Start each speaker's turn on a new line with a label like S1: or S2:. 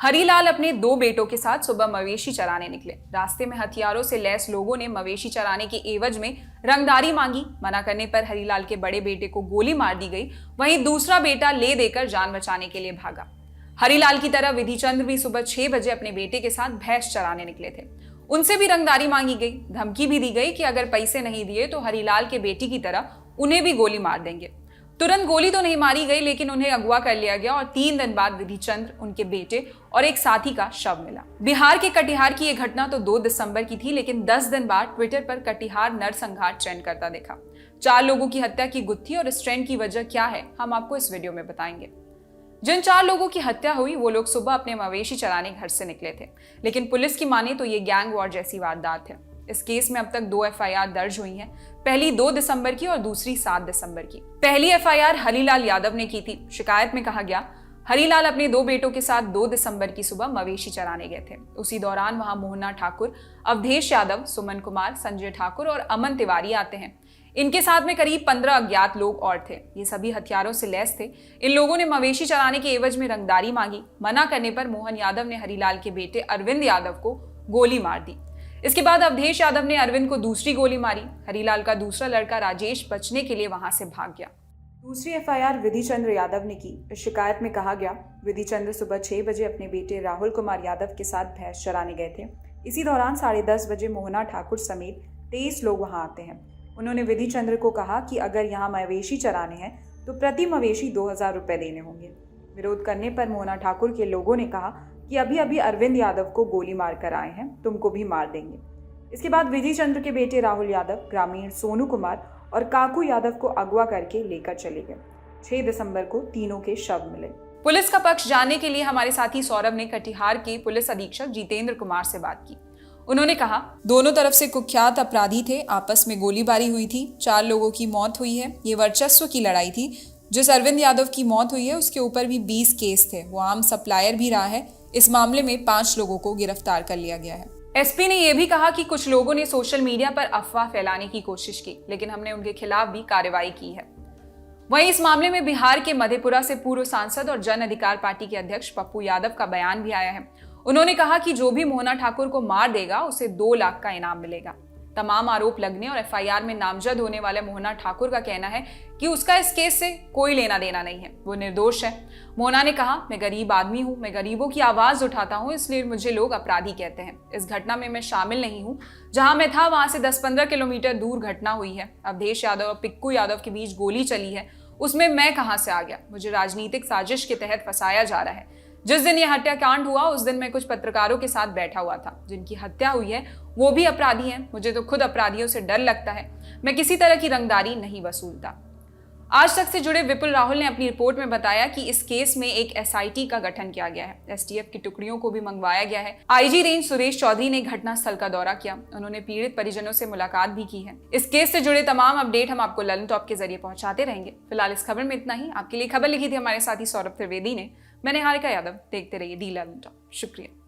S1: हरीलाल अपने 2 बेटों के साथ सुबह मवेशी चराने निकले। रास्ते में हथियारों से लैस लोगों ने मवेशी चराने की एवज में रंगदारी मांगी। मना करने पर हरीलाल के बड़े बेटे को गोली मार दी गई। वहीं दूसरा बेटा ले देकर जान बचाने के लिए भागा। हरीलाल की तरह विधि चंद्र भी सुबह 6 बजे अपने बेटे के साथ भैंस चराने निकले थे। उनसे भी रंगदारी मांगी गई। धमकी भी दी गई कि अगर पैसे नहीं दिए तो हरीलाल के बेटी की तरह उन्हें भी गोली मार देंगे। तुरंत गोली तो नहीं मारी गई, लेकिन उन्हें अगवा कर लिया गया और 3 दिन बाद विधि चंद्र, उनके बेटे और एक साथी का शव मिला। बिहार के कटिहार की यह घटना तो 2 दिसंबर की थी, लेकिन 10 दिन बाद ट्विटर पर कटिहार नरसंहार ट्रेंड करता देखा। 4 लोगों की हत्या की गुत्थी और इस ट्रेंड की वजह क्या है, हम आपको इस वीडियो में बताएंगे। जिन 4 लोगों की हत्या हुई वो लोग सुबह अपने मवेशी चराने घर से निकले थे, लेकिन पुलिस की माने तो ये गैंग वॉर जैसी वारदात है। इस केस में अब तक 2 एफआईआर दर्ज हुई हैं, पहली 2 दिसंबर की और दूसरी 7 दिसंबर की। पहली एफआईआर हरीलाल यादव ने की थी। शिकायत में कहा गया, हरीलाल अपने 2 बेटों के साथ 2 दिसंबर की सुबह मवेशी चराने गए थे। उसी दौरान वहां मोहना ठाकुर, अवधेश यादव, सुमन कुमार, संजय ठाकुर और अमन तिवारी आते हैं। इनके साथ में करीब 15 अज्ञात लोग और थे। ये सभी हथियारों से लैस थे। इन लोगों ने मवेशी चराने के एवज में रंगदारी मांगी। मना करने पर मोहन यादव ने हरीलाल के बेटे अरविंद यादव को गोली मार दी। इसके बाद अवधेश यादव ने अरविंद को दूसरी गोली मारी। हरीलाल का दूसरा लड़का राजेश बचने के लिए वहां से भाग गया। दूसरी एफआईआर विधि चंद्र यादव ने की। इस शिकायत में कहा गया, विधि चंद्र सुबह 6 बजे अपने बेटे राहुल कुमार यादव के साथ भैंस चराने गए थे। इसी दौरान 10:30 बजे मोहना ठाकुर समेत 23 लोग वहां आते हैं। उन्होंने विधि चंद्र को कहा कि अगर यहाँ मवेशी चराने हैं तो प्रति मवेशी 2000 रुपए देने होंगे। विरोध करने पर मोहना ठाकुर के लोगों ने कहा कि अभी अभी अरविंद यादव को गोली मार कर आए हैं, तुमको भी मार देंगे। इसके बाद विधि चंद्र के बेटे राहुल यादव, ग्रामीण सोनू कुमार और काकू यादव को अगवा करके लेकर चले गए। 6 दिसंबर को तीनों के शव मिले। पुलिस का पक्ष जानने के लिए हमारे साथी सौरभ ने कटिहार के पुलिस अधीक्षक जितेंद्र कुमार से बात की। उन्होंने कहा, दोनों तरफ से कुख्यात अपराधी थे, आपस में गोलीबारी हुई थी, 4 लोगों की मौत हुई है। ये वर्चस्व की लड़ाई थी। जिस अरविंद यादव की मौत हुई है उसके ऊपर भी 20 केस थे। वो आम सप्लायर भी रहा है। इस मामले में 5 लोगों को गिरफ्तार कर लिया गया है। एसपी ने यह भी कहा कि कुछ लोगों ने सोशल मीडिया पर अफवाह फैलाने की कोशिश की, लेकिन हमने उनके खिलाफ भी कार्रवाई की है। वहीं इस मामले में बिहार के मधेपुरा से पूर्व सांसद और जन अधिकार पार्टी के अध्यक्ष पप्पू यादव का बयान भी आया है। उन्होंने कहा कि जो भी मोहना ठाकुर को मार देगा उसे 2 लाख का इनाम मिलेगा। तमाम आरोप लगने और एफआईआर में नामजद होने वाले मोहना ठाकुर का कहना है कि उसका इस केस से कोई लेना देना नहीं है, वो निर्दोष है। मोहना ने कहा, मैं गरीब आदमी हूँ, मैं गरीबों की आवाज उठाता हूँ, इसलिए मुझे लोग अपराधी कहते हैं। इस घटना में मैं शामिल नहीं हूँ। जहां मैं था वहां से 10-15 किलोमीटर दूर घटना हुई है। अवधेश यादव और पिक्कू यादव के बीच गोली चली है, उसमें मैं कहां से आ गया? मुझे राजनीतिक साजिश के तहत फंसाया जा रहा है। जिस दिन यह हत्याकांड हुआ उस दिन मैं कुछ पत्रकारों के साथ बैठा हुआ था। जिनकी हत्या हुई है वो भी अपराधी हैं। मुझे तो खुद अपराधियों से डर लगता है। मैं किसी तरह की रंगदारी नहीं वसूलता। आज तक से जुड़े विपुल राहुल ने अपनी रिपोर्ट में बताया कि इस केस में एक एसआईटी का गठन किया गया है। एसटीएफ की टुकड़ियों को भी मंगवाया गया है। आईजी रेंज सुरेश चौधरी ने घटनास्थल का दौरा किया। उन्होंने पीड़ित परिजनों से मुलाकात भी की है। इस केस से जुड़े तमाम अपडेट हम आपको ललन टॉप के जरिए पहुंचाते रहेंगे। फिलहाल इस खबर में इतना ही। आपके लिए खबर लिखी थी हमारे साथी सौरभ त्रिवेदी ने। मैं निहारिका यादव। देखते रहिए दी ललन टॉप। शुक्रिया।